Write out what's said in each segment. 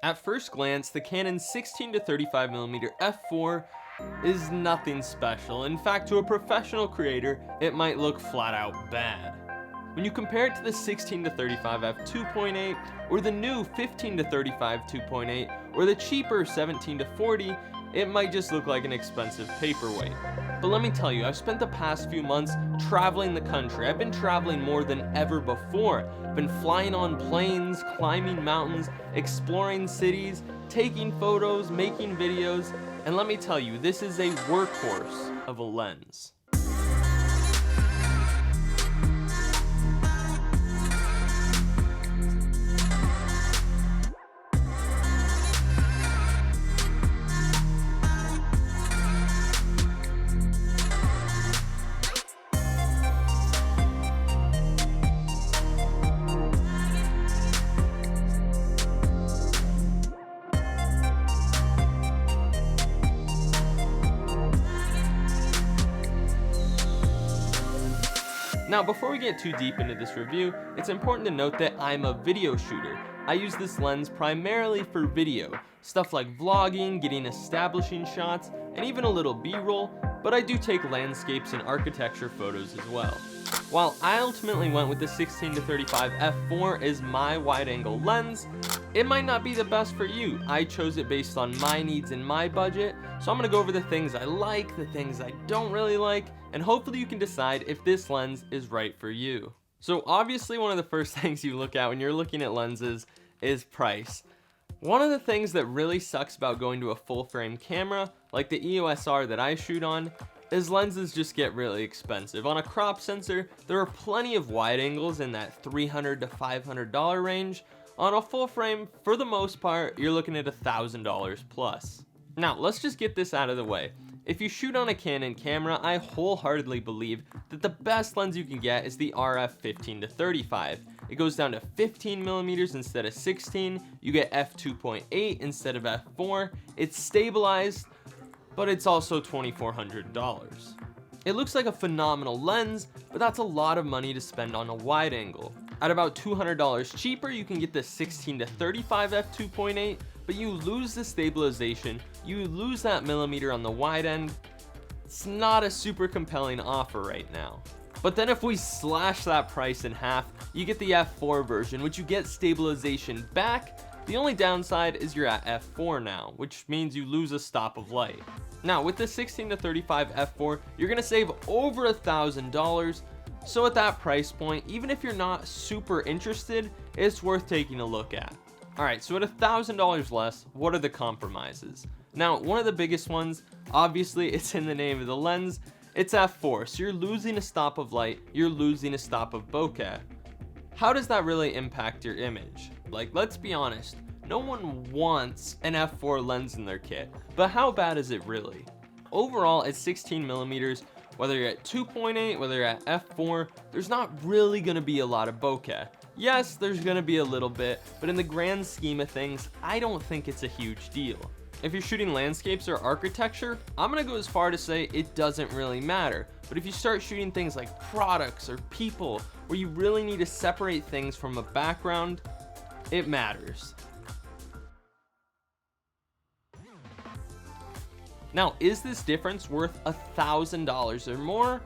At first glance, the Canon 16 to 35mm f4 is nothing special. In fact, to a professional creator, it might look flat out bad. When you compare it to the 16 to 35 f2.8 or the new 15 to 35 2.8 or the cheaper 17 to 40, it might just look like an expensive paperweight. But let me tell you, I've spent the past few months traveling the country. I've been traveling more than ever before. I've been flying on planes, climbing mountains, exploring cities, taking photos, making videos, and let me tell you, this is a workhorse of a lens. Now, before we get too deep into this review, it's important to note that I'm a video shooter. I use this lens primarily for video, stuff like vlogging, getting establishing shots, and even a little B-roll, but I do take landscapes and architecture photos as well. While I ultimately went with the 16 to 35 f4 as my wide-angle lens, it might not be the best for you. I chose it based on my needs and my budget, so I'm gonna go over the things I like, the things I don't really like, and hopefully you can decide if this lens is right for you. So obviously one of the first things you look at when you're looking at lenses is price. One of the things that really sucks about going to a full frame camera, like the EOS R that I shoot on, is lenses just get really expensive. On a crop sensor, there are plenty of wide angles in that $300 to $500 range. On a full frame, for the most part, you're looking at $1,000 plus. Now, let's just get this out of the way. If you shoot on a Canon camera, I wholeheartedly believe that the best lens you can get is the RF 15 to 35. It goes down to 15mm instead of 16. You get f2.8 instead of f4. It's stabilized, but it's also $2,400. It looks like a phenomenal lens, but that's a lot of money to spend on a wide angle. At about $200 cheaper, you can get the 16 to 35 f2.8, but you lose the stabilization, you lose that millimeter on the wide end. It's not a super compelling offer right now. But then if we slash that price in half, you get the f4 version, which you get stabilization back. The only downside is you're at f4 now, which means you lose a stop of light. Now with the 16 to 35 f4, you're gonna save over $1,000. So at that price point, even if you're not super interested, it's worth taking a look at. Alright, so at $1,000 less, what are the compromises? Now, one of the biggest ones, obviously it's in the name of the lens, it's f4, so you're losing a stop of light, you're losing a stop of bokeh. How does that really impact your image? Like, let's be honest, no one wants an f4 lens in their kit, but how bad is it really? Overall, at 16mm, whether you're at 2.8, whether you're at f4, there's not really gonna be a lot of bokeh. Yes, there's gonna be a little bit, but in the grand scheme of things, I don't think it's a huge deal. If you're shooting landscapes or architecture, I'm gonna go as far to say it doesn't really matter. But if you start shooting things like products or people, where you really need to separate things from a background, it matters. Now, is this difference worth $1,000 or more?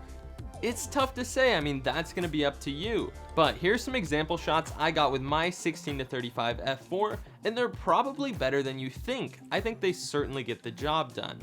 It's tough to say. I mean, that's gonna be up to you. But here's some example shots I got with my 16 to 35 f4, and they're probably better than you think. I think they certainly get the job done.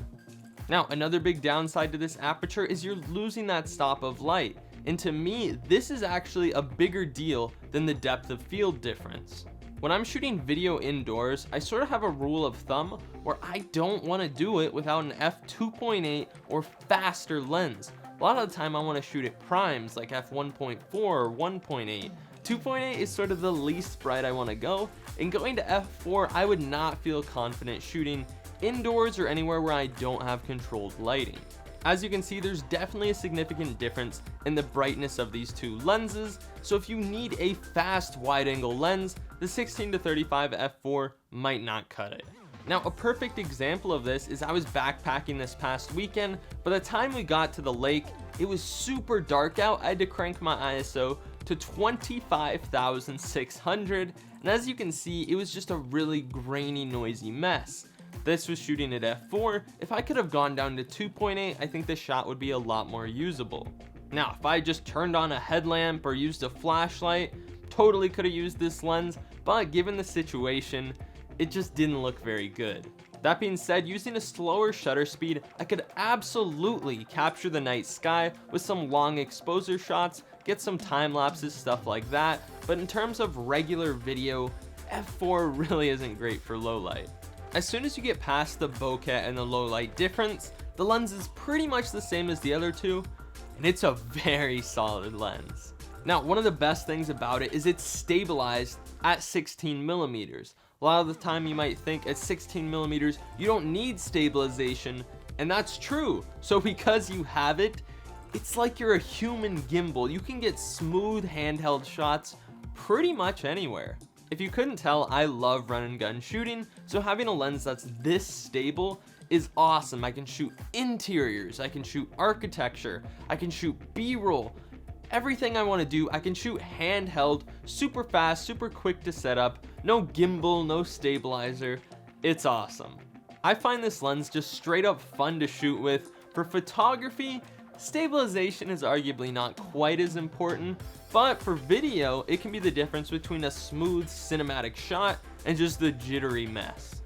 Now, another big downside to this aperture is you're losing that stop of light. And to me, this is actually a bigger deal than the depth of field difference. When I'm shooting video indoors, I sort of have a rule of thumb where I don't want to do it without an f2.8 or faster lens. A lot of the time I want to shoot at primes like f1.4 or 1.8. 2.8 is sort of the least bright I want to go, and going to f4 I would not feel confident shooting indoors or anywhere where I don't have controlled lighting. As you can see, there's definitely a significant difference in the brightness of these two lenses, so if you need a fast wide-angle lens, the 16 to 35 f4 might not cut it. Now, a perfect example of this is I was backpacking this past weekend. By the time we got to the lake, it was super dark out. I had to crank my ISO to 25,600, and as you can see, it was just a really grainy, noisy mess. This was shooting at f4. If I could have gone down to 2.8, I think the shot would be a lot more usable. Now, if I just turned on a headlamp or used a flashlight, totally could have used this lens, but given the situation, it just didn't look very good. That being said, using a slower shutter speed, I could absolutely capture the night sky with some long exposure shots, get some time lapses, stuff like that, but in terms of regular video, f4 really isn't great for low light. As soon as you get past the bokeh and the low light difference, the lens is pretty much the same as the other two, and it's a very solid lens. Now, one of the best things about it is it's stabilized at 16 millimeters. A lot of the time you might think at 16 millimeters you don't need stabilization, and that's true. So because you have it, it's like you're a human gimbal. You can get smooth handheld shots pretty much anywhere. If you couldn't tell, I love run and gun shooting, so having a lens that's this stable is awesome. I can shoot interiors, I can shoot architecture, I can shoot B-roll. Everything I want to do, I can shoot handheld, super fast, super quick to set up, no gimbal, no stabilizer. It's awesome. I find this lens just straight up fun to shoot with. For photography, stabilization is arguably not quite as important, but for video, it can be the difference between a smooth cinematic shot and just the jittery mess.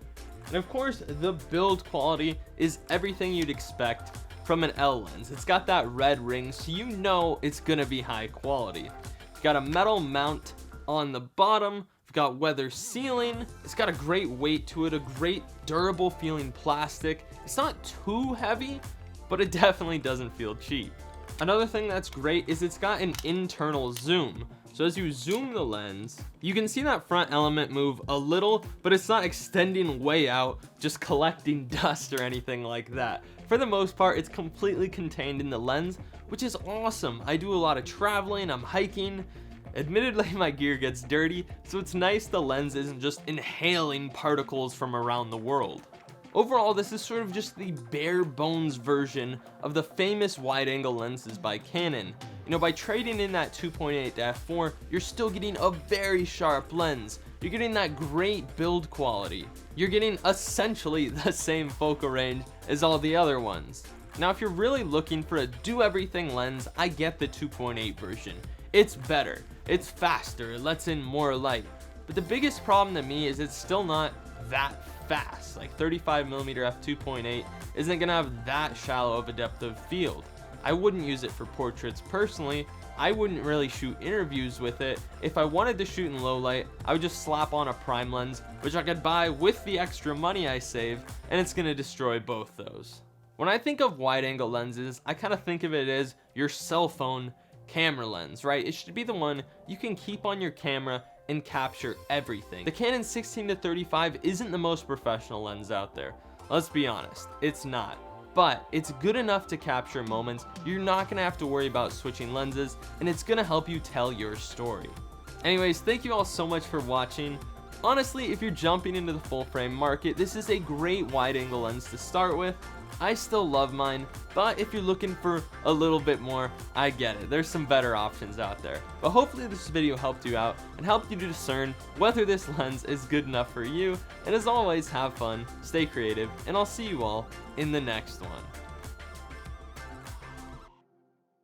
And of course, the build quality is everything you'd expect from an L lens. It's got that red ring, so you know it's gonna be high quality. It's got a metal mount on the bottom, it's got weather sealing, it's got a great weight to it, a great durable feeling plastic. It's not too heavy, but it definitely doesn't feel cheap. Another thing that's great is it's got an internal zoom. So as you zoom the lens, you can see that front element move a little, but it's not extending way out, just collecting dust or anything like that. For the most part, it's completely contained in the lens, which is awesome. I do a lot of traveling, I'm hiking. Admittedly, my gear gets dirty, so it's nice the lens isn't just inhaling particles from around the world. Overall, this is sort of just the bare bones version of the famous wide-angle lenses by Canon. You know, by trading in that 2.8 to f4, you're still getting a very sharp lens. You're getting that great build quality. You're getting essentially the same focal range as all the other ones. Now, if you're really looking for a do-everything lens, I get the 2.8 version. It's better, it's faster, it lets in more light. But the biggest problem to me is it's still not that fast. Like 35mm f2.8 isn't gonna have that shallow of a depth of field. I wouldn't use it for portraits personally. I wouldn't really shoot interviews with it. If I wanted to shoot in low light, I would just slap on a prime lens, which I could buy with the extra money I saved, and it's gonna destroy both those. When I think of wide angle lenses, I kind of think of it as your cell phone camera lens, right? It should be the one you can keep on your camera and capture everything. The Canon 16 to 35 isn't the most professional lens out there. Let's be honest, it's not. But it's good enough to capture moments. You're not gonna have to worry about switching lenses, and it's gonna help you tell your story. Anyways, thank you all so much for watching. Honestly, if you're jumping into the full frame market, this is a great wide angle lens to start with. I still love mine, but if you're looking for a little bit more, I get it. There's some better options out there. But hopefully this video helped you out and helped you to discern whether this lens is good enough for you. And as always, have fun, stay creative, and I'll see you all in the next one.